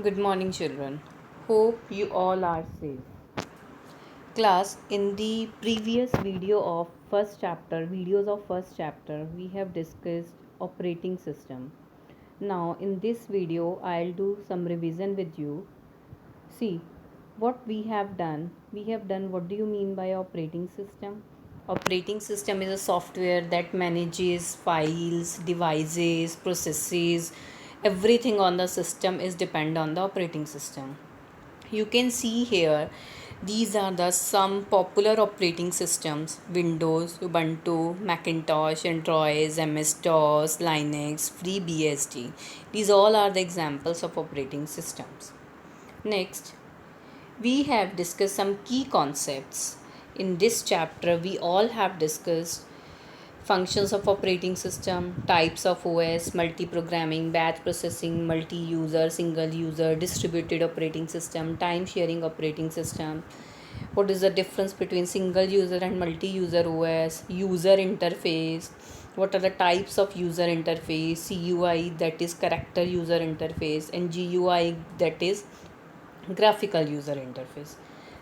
Good morning, children. Hope you all are safe. Class, in the previous videos of first chapter, we have discussed operating system. Now, in this video, I'll do some revision with you. See, what we have done. What do you mean by operating system? Operating system is a software that manages files, devices, processes. Everything on the system is depend on the operating system. You can see here these are the some popular operating systems: Windows, Ubuntu, Macintosh, Android, MS-DOS, Linux, FreeBSD. These all are the examples of operating systems. Next, we have discussed some key concepts. In this chapter, we all have discussed functions of operating system, types of OS, multi-programming, batch processing, multi-user, single user, distributed operating system, time sharing operating system. What is the difference between single user and multi-user OS, user interface, what are the types of user interface, CUI, that is character user interface, and GUI, that is graphical user interface.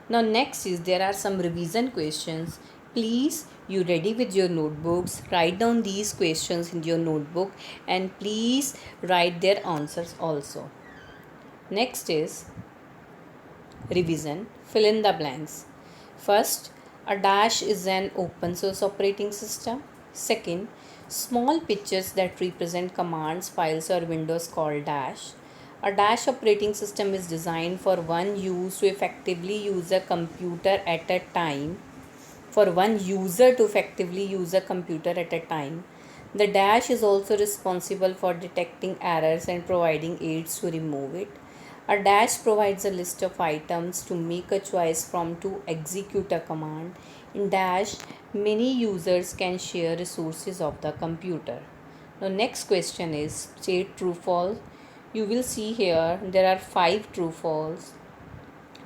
Now next is there are some revision questions. Please you ready with your notebooks, write down these questions in your notebook and please write their answers also. Next is revision, fill in the blanks. First, a dash is an open source operating system. Second, small pictures that represent commands, files, or windows called dash. A dash operating system is designed for one use to effectively use a computer at a time. For one user to effectively use a computer at a time. The dash is also responsible for detecting errors and providing aids to remove it. A dash provides a list of items to make a choice from to execute a command. In dash, many users can share resources of the computer. Now next question is state true false. You will see here there are 5 true false.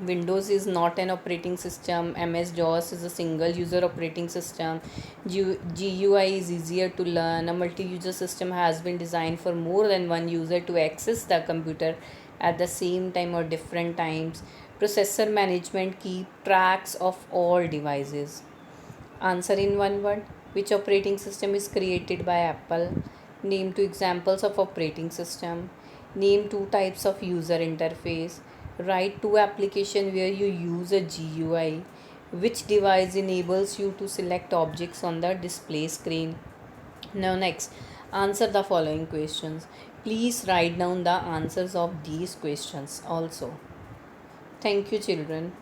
Windows is not an operating system. MS-DOS is a single user operating system. GUI is easier to learn. A multi-user system has been designed for more than one user to access the computer at the same time or different times. Processor management keep tracks of all devices. Answer in one word. Which operating system is created by Apple? Name two examples of operating system. Name two types of user interface. Write two application where you use a GUI. Which device enables you to select objects on the display screen? Now next, answer the following questions. Please write down the answers of these questions also. Thank you, children.